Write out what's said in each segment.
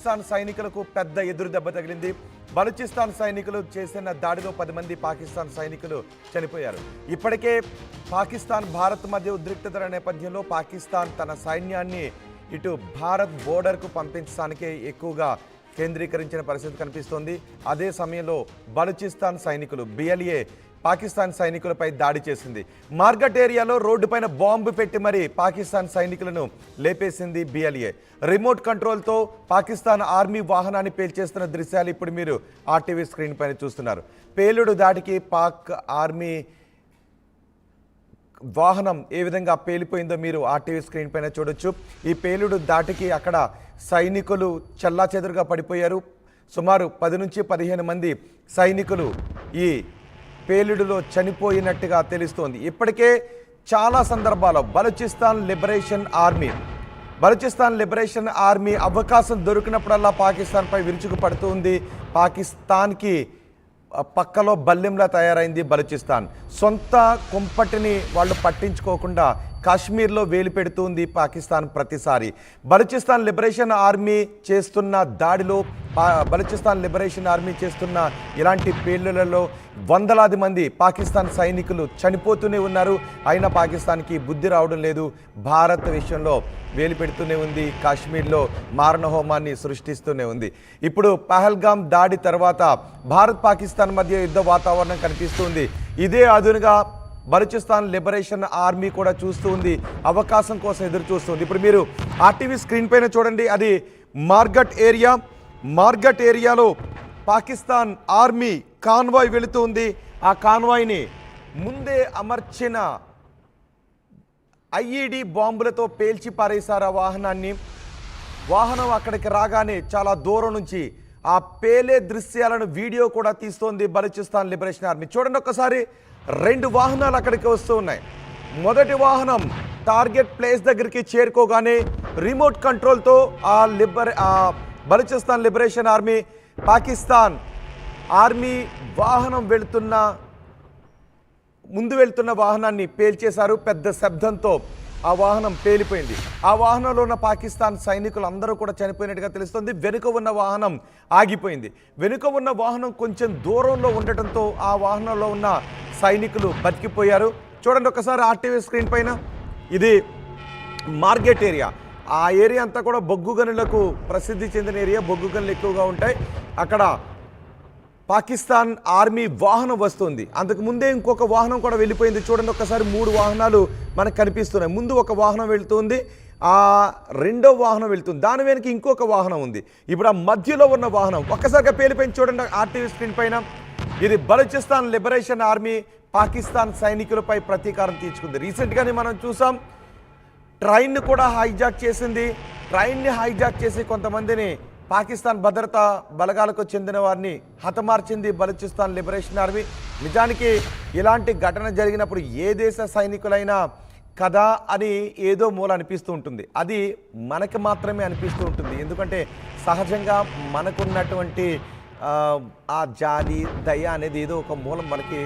పాకిస్తాన్ సైనికులకు పెద్ద ఎదురు దెబ్బ తగిలింది. బలూచిస్తాన్ సైనికులు చేసిన దాడిలో 10 మంది పాకిస్తాన్ సైనికులు చనిపోయారు. ఇప్పటికే పాకిస్తాన్ భారత్ మధ్య ఉద్రిక్తతల నేపథ్యంలో పాకిస్తాన్ తన సైన్యాన్ని ఇటు భారత్ బోర్డర్కు పంపించడానికే ఎక్కువగా కేంద్రీకరించిన పరిస్థితి కనిపిస్తోంది. అదే సమయంలో బలూచిస్తాన్ సైనికులు బిఎల్ఏ పాకిస్తాన్ సైనికులపై దాడి చేసింది. మార్గట్ ఏరియాలో రోడ్డుపైన బాంబు పెట్టి మరి పాకిస్తాన్ సైనికులను లేపేసింది బిఎల్ఏ. రిమోట్ కంట్రోల్తో పాకిస్తాన్ ఆర్మీ వాహనాన్ని పేల్చేస్తున్న దృశ్యాలు ఇప్పుడు మీరు ఆర్టీవీ స్క్రీన్ పైన చూస్తున్నారు. పేలుడు దాడికి పాక్ ఆర్మీ వాహనం ఏ విధంగా పేలిపోయిందో మీరు ఆర్టీవీ స్క్రీన్ పైన చూడొచ్చు. ఈ పేలుడు దాటికి అక్కడ సైనికులు చెల్లాచెదురుగా పడిపోయారు. సుమారు 10 నుంచి 15 మంది సైనికులు ఈ పేలుడులో చనిపోయినట్టుగా తెలుస్తోంది. ఇప్పటికే చాలా సందర్భాల్లో బలూచిస్తాన్ లిబరేషన్ ఆర్మీ అవకాశం దొరికినప్పుడల్లా పాకిస్తాన్పై విరుచుకుపడుతుంది. పాకిస్తాన్కి పక్కలో బల్లెంలా తయారైంది బలూచిస్తాన్. సొంత కుంపటిని వాళ్ళు పట్టించుకోకుండా కాశ్మీర్లో వేలు పెడుతుంది పాకిస్తాన్ ప్రతిసారి. బలూచిస్తాన్ లిబరేషన్ ఆర్మీ చేస్తున్న దాడిలో బలూచిస్తాన్ లిబరేషన్ ఆర్మీ చేస్తున్న ఇలాంటి పేలుళ్లలో వందలాది మంది పాకిస్తాన్ సైనికులు చనిపోతూనే ఉన్నారు. అయినా పాకిస్తాన్కి బుద్ధి రావడం లేదు. భారత్ విషయంలో వేలు పెడుతూనే ఉంది. కాశ్మీర్లో మారణహోమాన్ని సృష్టిస్తూనే ఉంది. ఇప్పుడు పహల్గామ్ దాడి తర్వాత భారత్ పాకిస్తాన్ మధ్య యుద్ధ వాతావరణం కనిపిస్తుంది. ఇదే అదునుగా బలూచిస్తాన్ లిబరేషన్ ఆర్మీ కూడా చూస్తూ ఉంది, అవకాశం కోసం ఎదురు చూస్తుంది. ఇప్పుడు మీరు ఆర్టీవీ స్క్రీన్ పైన చూడండి. అది మార్గట్ ఏరియాలో పాకిస్తాన్ ఆర్మీ కాన్వాయ్ వెళుతూ ఉంది. ఆ కాన్వాయ్ని ముందే అమర్చిన ఐఈడి బాంబులతో పేల్చి పారేశారు ఆ వాహనాన్ని. వాహనం అక్కడికి రాగానే చాలా దూరం నుంచి ఆ పేలే దృశ్యాలను వీడియో కూడా తీస్తోంది బలూచిస్తాన్ లిబరేషన్ ఆర్మీ. చూడండి ఒక్కసారి, 2 వాహనాలు అక్కడికి వస్తూ ఉన్నాయి. మొదటి వాహనం టార్గెట్ ప్లేస్ దగ్గరికి చేరుకోగానే రిమోట్ కంట్రోల్తో ఆ Balochistan liberation army Pakistan army వాహనం ముందు వెళ్తున్న వాహనాన్ని పేల్చేశారు. పెద్ద శబ్దంతో ఆ వాహనం పేలిపోయింది. ఆ వాహనంలో ఉన్న పాకిస్తాన్ సైనికులు అందరూ కూడా చనిపోయినట్టుగా తెలుస్తుంది. వెనుక ఉన్న వాహనం ఆగిపోయింది. వెనుక ఉన్న వాహనం కొంచెం దూరంలో ఉండటంతో ఆ వాహనంలో ఉన్న సైనికులు బతికిపోయారు. చూడండి ఒకసారి ఆర్టీవీ స్క్రీన్ పైన. ఇది మార్గెట్ ఏరియా. ఆ ఏరియా అంతా కూడా బొగ్గు గనులకు ప్రసిద్ధి చెందిన ఏరియా. బొగ్గు గనులు ఎక్కువగా ఉంటాయి అక్కడ. పాకిస్తాన్ ఆర్మీ వాహనం వస్తుంది. అంతకు ముందే ఇంకొక వాహనం కూడా వెళ్ళిపోయింది. చూడండి ఒక్కసారి, 3 వాహనాలు మనకు కనిపిస్తున్నాయి. ముందు ఒక వాహనం వెళ్తుంది, ఆ రెండో వాహనం వెళ్తుంది, దాని వెనక ఇంకొక వాహనం ఉంది. ఇప్పుడు ఆ మధ్యలో ఉన్న వాహనం ఒక్కసారిగా పేలిపోయింది. చూడండి ఆర్టీవీ స్క్రీన్ పైన. ఇది బలూచిస్తాన్ లిబరేషన్ ఆర్మీ పాకిస్తాన్ సైనికులపై ప్రతీకారం తీర్చుకుంది. రీసెంట్గానే మనం చూసాం, ట్రైన్ను కూడా హైజాక్ చేసింది. ట్రైన్ని హైజాక్ చేసి కొంతమందిని పాకిస్తాన్ భద్రతా బలగాలకు చెందిన వారిని హతమార్చింది బలూచిస్తాన్ లిబరేషన్ ఆర్మీ. నిజానికి ఇలాంటి ఘటన జరిగినప్పుడు ఏ దేశ సైనికులైనా కదా అని ఏదో మూల అనిపిస్తూ ఉంటుంది. అది మనకి మాత్రమే అనిపిస్తూ ఉంటుంది. ఎందుకంటే సహజంగా మనకున్నటువంటి ఆ జాలి దయ అనేది ఏదో ఒక మూలం మనకి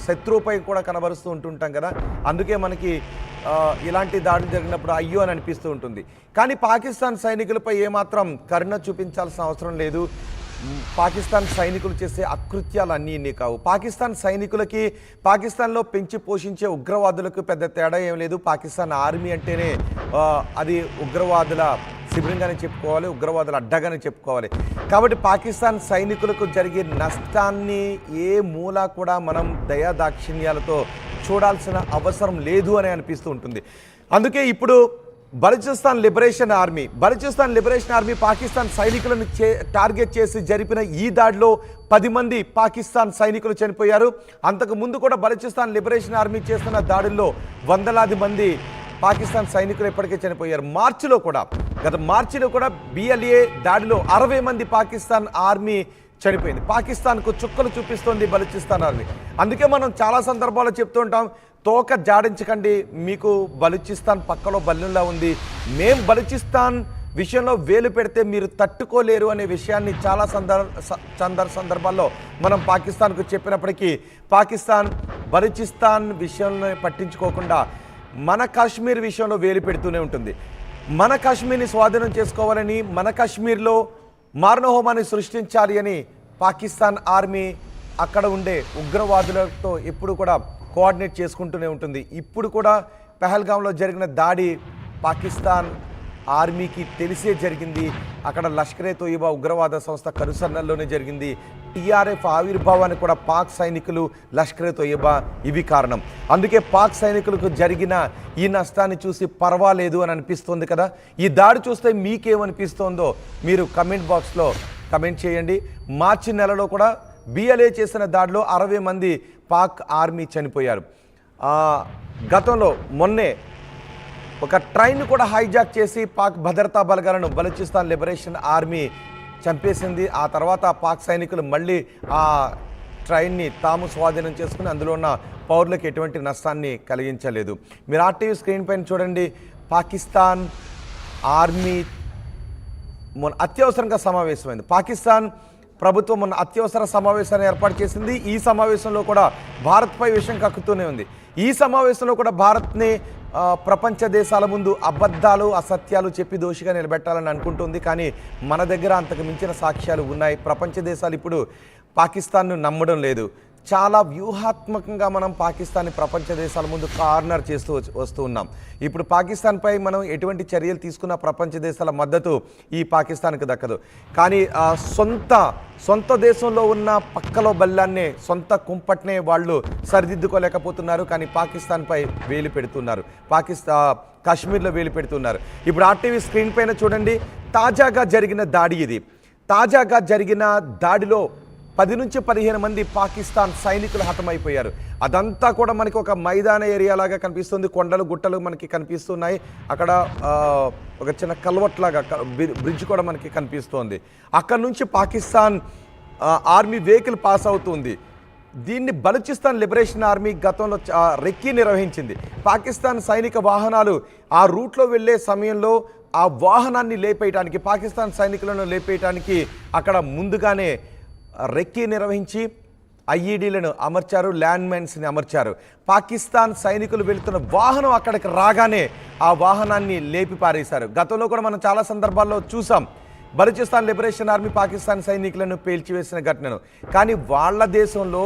శత్రువుపై కూడా కనబరుస్తూ ఉంటుంటాం కదా. అందుకే మనకి ఇలాంటి దాడులు జరిగినప్పుడు అయ్యో అని అనిపిస్తూ ఉంటుంది. కానీ పాకిస్తాన్ సైనికులపై ఏమాత్రం కరుణ చూపించాల్సిన అవసరం లేదు. పాకిస్తాన్ సైనికులు చేసే అకృత్యాలు అన్నీ కావు. పాకిస్తాన్ సైనికులకి పాకిస్తాన్లో పెంచి పోషించే ఉగ్రవాదులకు పెద్ద తేడా ఏం లేదు. పాకిస్తాన్ ఆర్మీ అంటేనే అది ఉగ్రవాదుల శిబిరంగానే చెప్పుకోవాలి, ఉగ్రవాదుల అడ్డగానే చెప్పుకోవాలి. కాబట్టి పాకిస్తాన్ సైనికులకు జరిగే నష్టాన్ని ఏ మూల కూడా మనం దయాదాక్షిణ్యాలతో చూడాల్సిన అవసరం లేదు అని అనిపిస్తూ ఉంటుంది. అందుకే ఇప్పుడు బలూచిస్తాన్ లిబరేషన్ ఆర్మీ పాకిస్తాన్ సైనికులను టార్గెట్ చేసి జరిపిన ఈ దాడిలో 10 మంది పాకిస్తాన్ సైనికులు చనిపోయారు. అంతకు ముందు కూడా బలూచిస్తాన్ లిబరేషన్ ఆర్మీ చేస్తున్న దాడుల్లో వందలాది మంది పాకిస్తాన్ సైనికులు ఇప్పటికే చనిపోయారు. గత మార్చిలో కూడా బిఎల్ఏ దాడిలో 60 మంది పాకిస్తాన్ ఆర్మీ చనిపోయింది. పాకిస్తాన్కు చుక్కలు చూపిస్తోంది బలూచిస్తాన్ ఆర్మీ. అందుకే మనం చాలా సందర్భాల్లో చెప్తూ ఉంటాం, తోక జాడించకండి, మీకు బలూచిస్తాన్ పక్కలో బల్లెంలా ఉంది, మేం బలూచిస్తాన్ విషయంలో వేలు పెడితే మీరు తట్టుకోలేరు అనే విషయాన్ని చాలా సందర్భాల్లో మనం పాకిస్తాన్కు చెప్పినప్పటికీ పాకిస్తాన్ బలూచిస్తాన్ విషయంలో పట్టించుకోకుండా మన కాశ్మీర్ విషయంలో వేలు పెడుతూనే ఉంటుంది. మన కాశ్మీర్ని స్వాధీనం చేసుకోవాలని, మన కాశ్మీర్లో మారణహోమాన్ని సృష్టించాలి అని పాకిస్తాన్ ఆర్మీ అక్కడ ఉండే ఉగ్రవాదులతో ఎప్పుడు కూడా కోఆర్డినేట్ చేసుకుంటూనే ఉంటుంది. ఇప్పుడు కూడా పెహల్గాంలో జరిగిన దాడి పాకిస్తాన్ ఆర్మీకి తెలిసే జరిగింది. అక్కడ లష్కరే తోయిబా ఉగ్రవాద సంస్థ కనుసన్నల్లోనే జరిగింది. టీఆర్ఎఫ్ ఆవిర్భావానికి కూడా పాక్ సైనికులు, లష్కరే తోయిబా ఇవి కారణం. అందుకే పాక్ సైనికులకు జరిగిన ఈ నష్టాన్ని చూసి పర్వాలేదు అని అనిపిస్తుంది కదా. ఈ దాడి చూస్తే మీకేమనిపిస్తోందో మీరు కమెంట్ బాక్స్లో కమెంట్ చేయండి. మార్చి నెలలో కూడా బిఎల్ఏ చేసిన దాడిలో 60 మంది పాక్ ఆర్మీ చనిపోయారు. గతంలో మొన్నే ఒక ట్రైన్ కూడా హైజాక్ చేసి పాక్ భద్రతా బలగాలను బలూచిస్తాన్ లిబరేషన్ ఆర్మీ చంపేసింది. ఆ తర్వాత పాక్ సైనికులు మళ్ళీ ఆ ట్రైన్ని తాము స్వాధీనం చేసుకుని అందులో ఉన్న పౌరులకు ఎటువంటి నష్టాన్ని కలిగించలేదు. మీరు ఆర్టీవీ స్క్రీన్ పైన చూడండి. పాకిస్తాన్ ఆర్మీ మొన్న అత్యవసరంగా సమావేశమైంది. పాకిస్తాన్ ప్రభుత్వం మొన్న అత్యవసర సమావేశాన్ని ఏర్పాటు చేసింది. ఈ సమావేశంలో కూడా భారత్పై విషయం కక్కుతూనే ఉంది. ఈ సమావేశంలో కూడా భారత్ని ప్రపంచ దేశాల ముందు అబద్ధాలు, అసత్యాలు చెప్పి దోషిగా నిలబెట్టాలని అనుకుంటుంది. కానీ మన దగ్గర అంతకు మించిన సాక్ష్యాలు ఉన్నాయి. ప్రపంచ దేశాలు ఇప్పుడు పాకిస్తాన్ను నమ్మడం లేదు. చాలా వ్యూహాత్మకంగా మనం పాకిస్తాన్ని ప్రపంచ దేశాల ముందు కార్నర్ చేస్తూ వస్తూ ఉన్నాం. ఇప్పుడు పాకిస్తాన్పై మనం ఎటువంటి చర్యలు తీసుకున్న ప్రపంచ దేశాల మద్దతు ఈ పాకిస్తాన్కి దక్కదు. కానీ సొంత దేశంలో ఉన్న పక్కలో బల్లాన్నే, సొంత కుంపట్నే వాళ్ళు సరిదిద్దుకోలేకపోతున్నారు. కానీ పాకిస్తాన్పై వేలు పెడుతున్నారు, కాశ్మీర్లో వేలు పెడుతున్నారు. ఇప్పుడు ఆర్టీవీ స్క్రీన్ పైన చూడండి. తాజాగా జరిగిన దాడి ఇది. తాజాగా జరిగిన దాడిలో 10 నుంచి 15 మంది పాకిస్తాన్ సైనికులు హతమైపోయారు. అదంతా కూడా మనకి ఒక మైదాన ఏరియా లాగా కనిపిస్తుంది. కొండలు, గుట్టలు మనకి కనిపిస్తున్నాయి. అక్కడ ఒక చిన్న కల్వట్లాగా బ్రిడ్జ్ కూడా మనకి కనిపిస్తోంది. అక్కడ నుంచి పాకిస్తాన్ ఆర్మీ వెహికల్ పాస్ అవుతుంది. దీన్ని బలూచిస్తాన్ లిబరేషన్ ఆర్మీ గతంలో రెక్కీ నిర్వహించింది. పాకిస్తాన్ సైనిక వాహనాలు ఆ రూట్లో వెళ్ళే సమయంలో ఆ వాహనాన్ని లేపేయడానికి, పాకిస్తాన్ సైనికులను లేపేయడానికి అక్కడ ముందుగానే రెక్కీ నిర్వహించి ఐఈడీలను అమర్చారు, ల్యాండ్ మైన్స్ని అమర్చారు. పాకిస్తాన్ సైనికులు వెళుతున్న వాహనం అక్కడికి రాగానే ఆ వాహనాన్ని లేపి పారేశారు. గతంలో కూడా మనం చాలా సందర్భాల్లో చూసాం బలూచిస్తాన్ లిబరేషన్ ఆర్మీ పాకిస్తాన్ సైనికులను పేల్చివేసిన ఘటనను. కానీ వాళ్ళ దేశంలో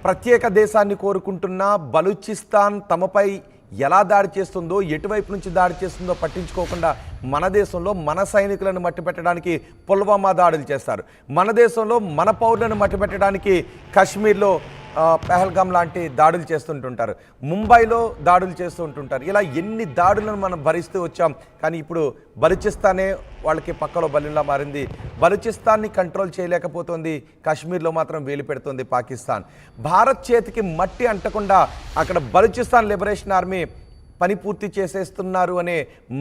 ప్రత్యేక దేశాన్ని కోరుకుంటున్న బలూచిస్తాన్ తమపై ఎలా దాడి చేస్తుందో, ఎటువైపు నుంచి దాడి చేస్తుందో పట్టించుకోకుండా మన దేశంలో మన సైనికులను మట్టిపెట్టడానికి పుల్వామా దాడులు చేస్తారు. మన దేశంలో మన పౌరులను మట్టిపెట్టడానికి కాశ్మీర్లో పెహల్గాం లాంటి దాడులు చేస్తుంటుంటారు, ముంబైలో దాడులు చేస్తూ ఉంటుంటారు. ఇలా ఎన్ని దాడులను మనం భరిస్తూ వచ్చాం. కానీ ఇప్పుడు బలూచిస్తానే వాళ్ళకి పక్కలో బలిలా మారింది. బలూచిస్తాన్ని కంట్రోల్ చేయలేకపోతుంది. కాశ్మీర్లో మాత్రం వేలు పెడుతుంది పాకిస్తాన్. భారత్ చేతికి మట్టి అంటకుండా అక్కడ బలూచిస్తాన్ లిబరేషన్ ఆర్మీ పని పూర్తి చేసేస్తున్నారు అనే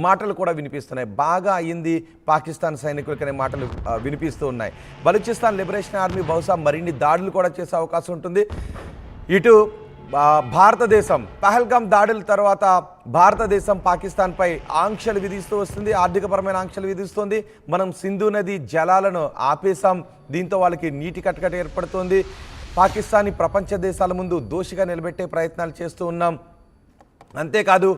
మాటలు కూడా వినిపిస్తున్నాయి. బాగా అయ్యింది పాకిస్తాన్ సైనికులకనే మాటలు వినిపిస్తూ ఉన్నాయి. బలూచిస్తాన్ లిబరేషన్ ఆర్మీ బహుశా మరిన్ని దాడులు కూడా చేసే అవకాశం ఉంటుంది. ఇటు భారతదేశం పహల్గాం దాడుల తర్వాత భారతదేశం పాకిస్తాన్పై ఆంక్షలు విధిస్తూ వస్తుంది, ఆర్థికపరమైన ఆంక్షలు విధిస్తుంది. మనం సింధు నది జలాలను ఆపేశాం. దీంతో వాళ్ళకి నీటి కట్టకట ఏర్పడుతుంది. పాకిస్తాన్ని ప్రపంచ దేశాల ముందు దోషిగా నిలబెట్టే ప్రయత్నాలు చేస్తూ ఉన్నాం. అంతేకాదు